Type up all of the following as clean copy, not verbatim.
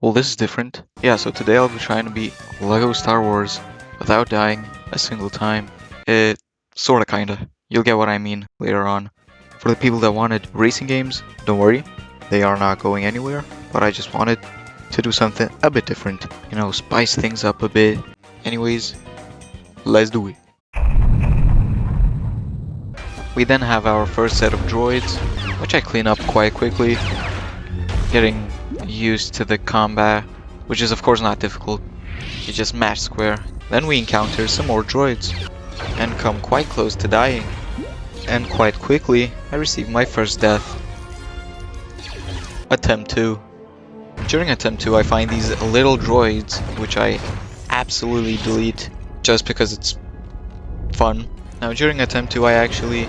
Well, this is different. Yeah, so today I'll be trying to beat LEGO Star Wars without dying a single time. It sorta kinda. You'll get what I mean later on. For the people that wanted racing games, don't worry, they are not going anywhere, but I just wanted to do something a bit different. You know, spice things up a bit. Anyways, let's do it. We then have our first set of droids, which I clean up quite quickly, getting used to the combat, which is of course not difficult. You just mash square. Then we encounter some more droids, and come quite close to dying. And quite quickly, I receive my first death. Attempt 2. During attempt 2 I find these little droids, which I absolutely delete just because it's fun. Now during attempt 2 I actually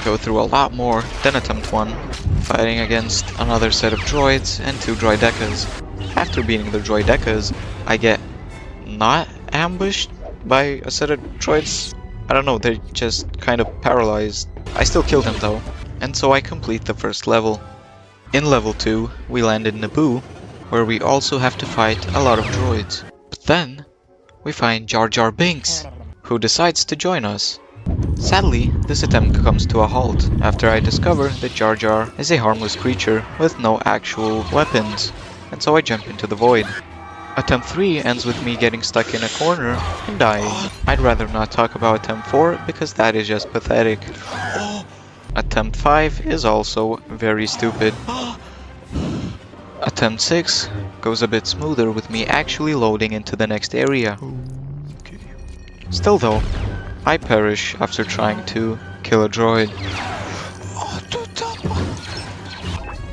go through a lot more than attempt 1, fighting against another set of droids and 2 droidecas. After beating the droidecas, I get not ambushed by a set of droids. I don't know, they're just kind of paralyzed. I still kill them though, and so I complete the first level. In level 2, we land in Naboo, where we also have to fight a lot of droids. But then, we find Jar Jar Binks, who decides to join us. Sadly, this attempt comes to a halt after I discover that Jar Jar is a harmless creature with no actual weapons, and so I jump into the void. Attempt 3 ends with me getting stuck in a corner and dying. I'd rather not talk about attempt 4 because that is just pathetic. Attempt 5 is also very stupid. Attempt 6 goes a bit smoother with me actually loading into the next area. Still though, I perish after trying to kill a droid.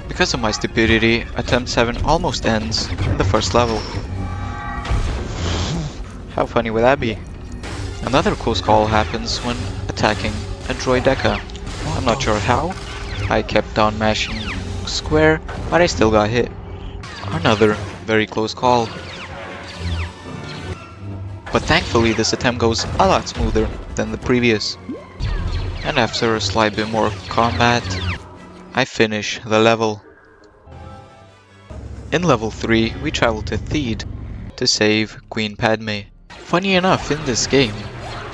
Because of my stupidity, attempt 7 almost ends in the first level. How funny would that be? Another close call happens when attacking a droideca. I'm not sure how. I kept on mashing square, but I still got hit. Another very close call. But thankfully this attempt goes a lot smoother than the previous. And after a slight bit more combat, I finish the level. In level 3, we travel to Theed to save Queen Padme. Funny enough, in this game,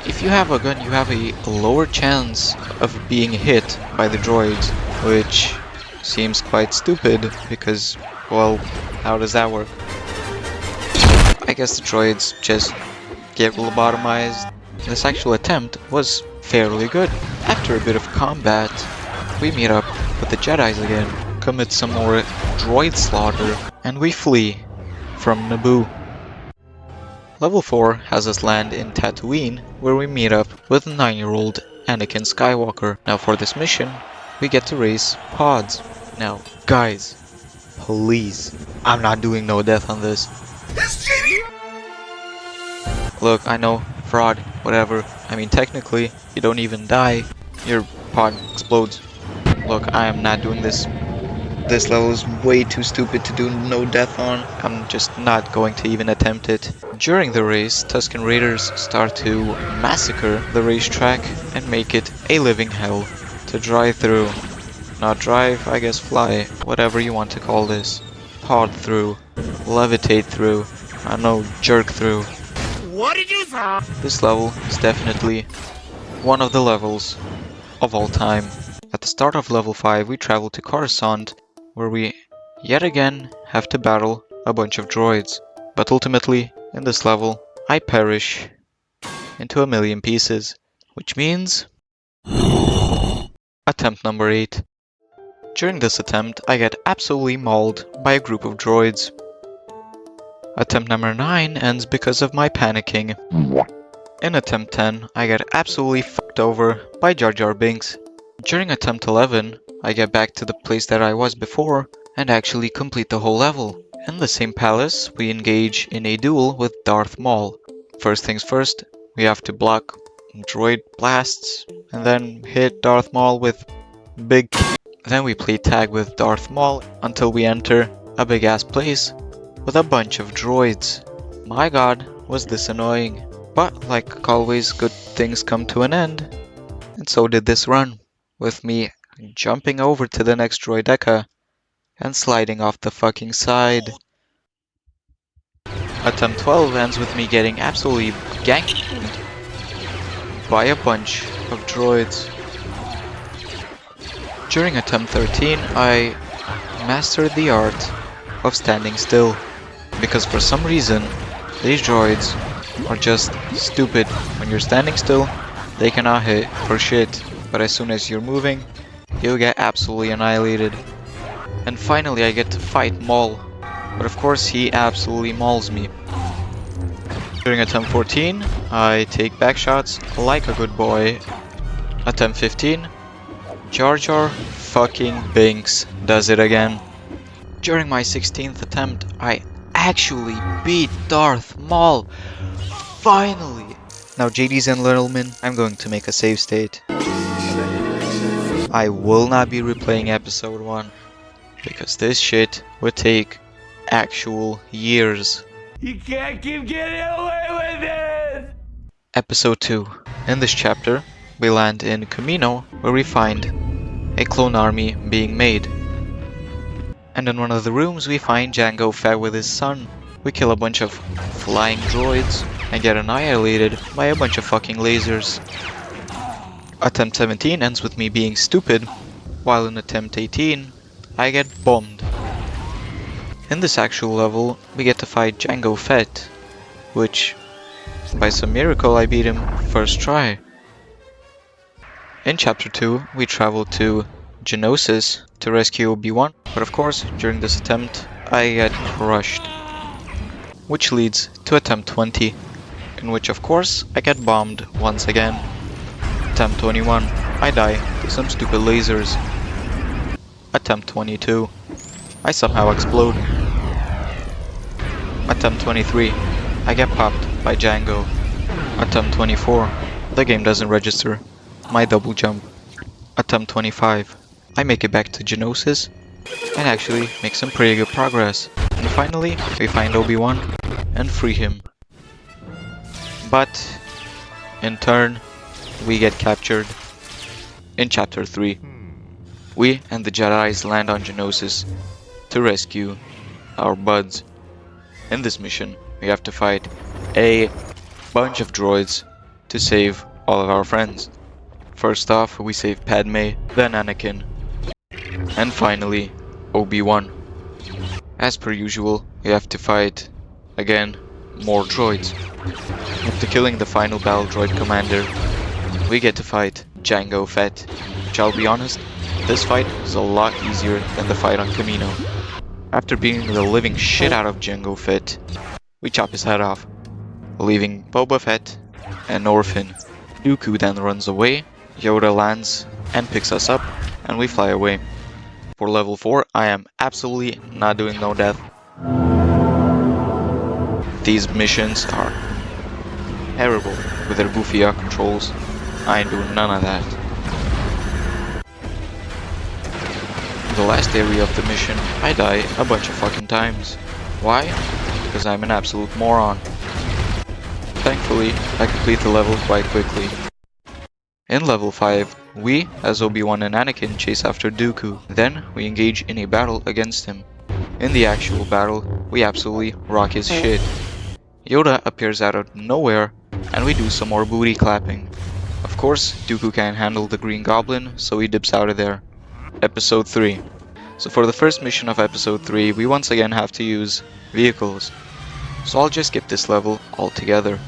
if you have a gun you have a lower chance of being hit by the droids, which seems quite stupid because, well, how does that work? I guess the droids just get lobotomized. This actual attempt was fairly good. After a bit of combat, we meet up with the Jedis again, commit some more droid slaughter, and we flee from Naboo. Level 4 has us land in Tatooine, where we meet up with 9-year-old Anakin Skywalker. Now for this mission, we get to race pods. Now, guys, please, I'm not doing no death on this. Look, I know, fraud, whatever. I mean, technically, you don't even die, your pod explodes. Look, I am not doing this. This level is way too stupid to do no death on. I'm just not going to even attempt it. During the race, Tusken Raiders start to massacre the racetrack and make it a living hell to drive through. Not drive, I guess fly, whatever you want to call this. Pod through, levitate through, I don't know, jerk through. What did you say? This level is definitely one of the levels of all time. At the start of level 5, we travel to Coruscant, where we yet again have to battle a bunch of droids. But ultimately, in this level, I perish into a million pieces, which means attempt number 8. During this attempt, I get absolutely mauled by a group of droids. Attempt number 9 ends because of my panicking. In attempt 10, I get absolutely fucked over by Jar Jar Binks. During attempt 11, I get back to the place that I was before and actually complete the whole level. In the same palace, we engage in a duel with Darth Maul. First things first, we have to block droid blasts and then hit Darth Maul with big. Then we play tag with Darth Maul until we enter a big ass place with a bunch of droids. My god, was this annoying. But like always, good things come to an end, and so did this run, with me jumping over to the next droideca and sliding off the fucking side. Attempt 12 ends with me getting absolutely ganked by a bunch of droids. During attempt 13, I mastered the art of standing still, because for some reason, these droids are just stupid. When you're standing still, they cannot hit for shit, but as soon as you're moving, you'll get absolutely annihilated. And finally I get to fight Maul, but of course he absolutely mauls me. During attempt 14, I take back shots like a good boy. Attempt 15, Jar Jar fucking Binks does it again. During my 16th attempt, I actually beat Darth Maul. Finally! Now JDs and Littleman, I'm going to make a save state. I will not be replaying episode 1, because this shit would take actual years. You can't keep getting away with it! Episode 2. In this chapter, we land in Camino, where we find a clone army being made. And in one of the rooms we find Jango Fett with his son. We kill a bunch of flying droids and get annihilated by a bunch of fucking lasers. Attempt 17 ends with me being stupid, while in attempt 18 I get bombed. In this actual level we get to fight Jango Fett, which by some miracle I beat him first try. In chapter 2 we travel to Geonosis to rescue Obi-Wan, but of course during this attempt I get crushed. Which leads to attempt 20, in which of course I get bombed once again. Attempt 21, I die to some stupid lasers. Attempt 22, I somehow explode. Attempt 23, I get popped by Jango. Attempt 24, the game doesn't register my double jump. Attempt 25, I make it back to Geonosis and actually make some pretty good progress. And finally, we find Obi-Wan and free him. But in turn, we get captured. In chapter 3, we and the Jedi's land on Geonosis to rescue our buds. In this mission, we have to fight a bunch of droids to save all of our friends. First off, we save Padme, then Anakin, and finally, Obi-Wan. As per usual, we have to fight, again, more droids. After killing the final battle droid commander, we get to fight Jango Fett, which I'll be honest, this fight is a lot easier than the fight on Camino. After beating the living shit out of Jango Fett, we chop his head off, leaving Boba Fett an orphan. Dooku then runs away, Yoda lands and picks us up, and we fly away. For level 4, I am absolutely not doing no death. These missions are terrible with their goofy controls. I ain't doing none of that. In the last area of the mission, I die a bunch of fucking times. Why? Because I'm an absolute moron. Thankfully, I complete the level quite quickly. In level 5, we, as Obi-Wan and Anakin, chase after Dooku. Then, we engage in a battle against him. In the actual battle, we absolutely rock his shit. Yoda appears out of nowhere, and we do some more booty clapping. Of course, Dooku can't handle the Green Goblin, so he dips out of there. Episode 3. So for the first mission of Episode 3, we once again have to use vehicles. So I'll just skip this level altogether.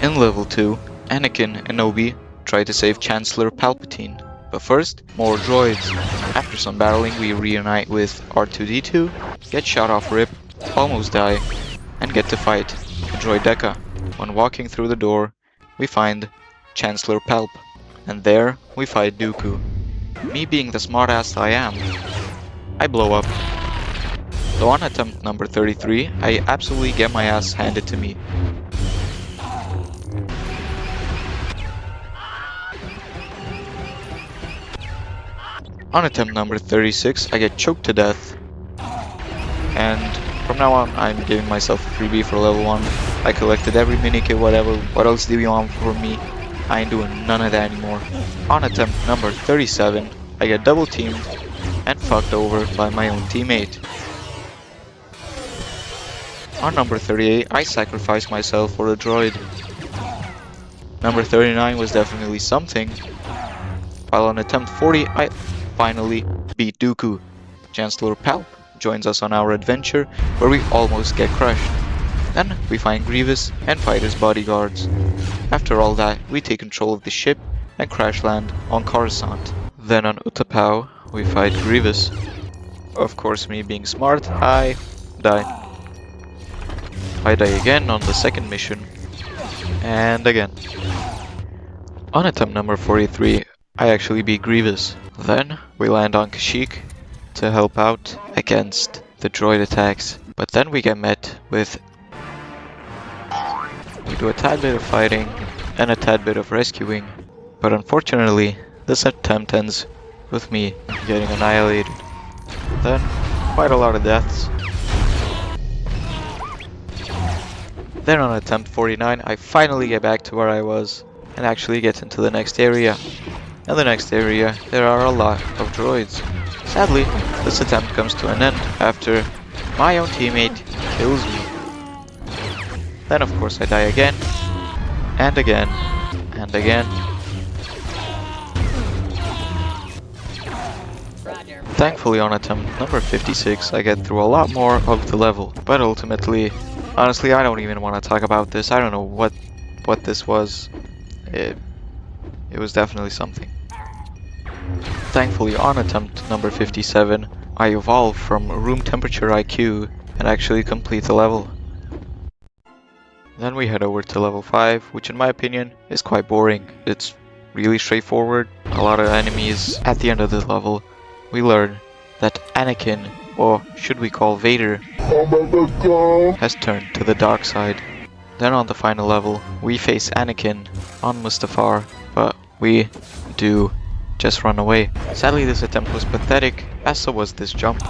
In level 2, Anakin and Obi try to save Chancellor Palpatine. But first, more droids. After some battling, we reunite with R2-D2, get shot off rip, almost die, and get to fight the Droideka. When walking through the door, we find Chancellor Palp, and there we fight Dooku. Me being the smartass I am, I blow up. So on attempt number 33, I absolutely get my ass handed to me. On attempt number 36, I get choked to death, and from now on, I'm giving myself a freebie for level 1. I collected every minikit, whatever. What else do you want from me? I ain't doing none of that anymore. On attempt number 37, I get double teamed and fucked over by my own teammate. On number 38, I sacrificed myself for a droid. Number 39 was definitely something, while on attempt 40, I finally beat Dooku. Chancellor Palp joins us on our adventure, where we almost get crushed. Then we find Grievous and fight his bodyguards. After all that, we take control of the ship and crash land on Coruscant. Then on Utapau, we fight Grievous. Of course, me being smart, I die. I die again on the second mission, and again. On attempt number 43, I actually beat Grievous. Then we land on Kashyyyk to help out against the droid attacks. But then we get met with... We do a tad bit of fighting and a tad bit of rescuing. But unfortunately, this attempt ends with me getting annihilated. Then, quite a lot of deaths. Then on attempt 49, I finally get back to where I was and actually get into the next area. In the next area, there are a lot of droids. Sadly, this attempt comes to an end after my own teammate kills me. Then of course I die again, and again, and again. Thankfully on attempt number 56 I get through a lot more of the level, but ultimately, honestly I don't even want to talk about this. I don't know what this was. It was definitely something. Thankfully on attempt number 57 I evolve from room temperature IQ and actually complete the level. Then we head over to level 5, which in my opinion is quite boring. It's really straightforward, a lot of enemies. At the end of this level, we learn that Anakin, or should we call Vader, has turned to the dark side. Then on the final level, we face Anakin on Mustafar, but we do just run away. Sadly this attempt was pathetic, as so was this jump.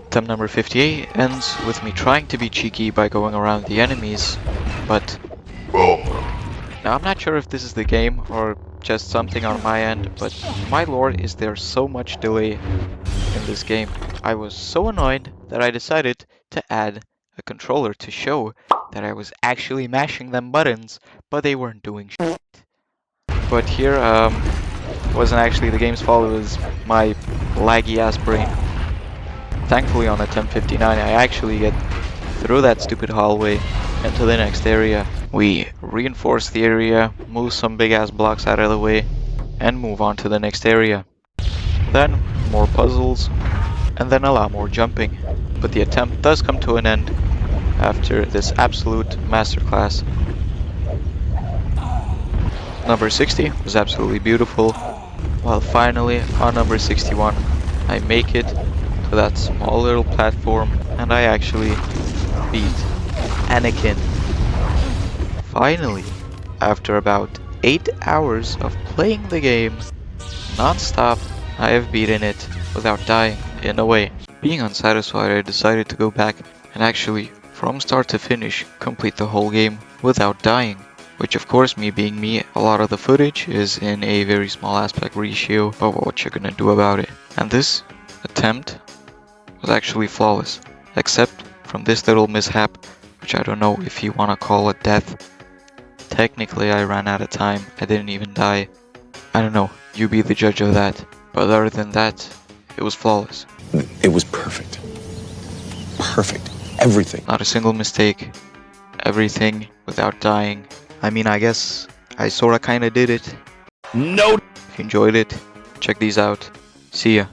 Attempt number 58 ends with me trying to be cheeky by going around the enemies, but... Now I'm not sure if this is the game or just something on my end, but my lord is there so much delay in this game. I was so annoyed that I decided to add a controller to show that I was actually mashing them buttons, but they weren't doing shit. But here, wasn't actually the game's fault, it was my laggy ass brain. Thankfully on attempt 59 I actually get through that stupid hallway into the next area. We reinforce the area, move some big ass blocks out of the way, and move on to the next area. Then more puzzles, and then a lot more jumping. But the attempt does come to an end after this absolute masterclass. Number 60 was absolutely beautiful, while finally on number 61 I make it to that small little platform and I actually beat Anakin. Finally, after about 8 hours of playing the game non-stop, I have beaten it without dying in a way. Being unsatisfied, I decided to go back and actually, from start to finish, complete the whole game without dying. Which of course, me being me, a lot of the footage is in a very small aspect ratio, but what you're gonna do about it. And this attempt was actually flawless, except from this little mishap, which I don't know if you wanna call it death. Technically I ran out of time, I didn't even die. I don't know, you be the judge of that. But other than that, it was flawless. It was perfect. Perfect. Everything. Not a single mistake. Everything without dying. I mean, I guess I sorta kinda did it. No. If you enjoyed it, check these out. See ya.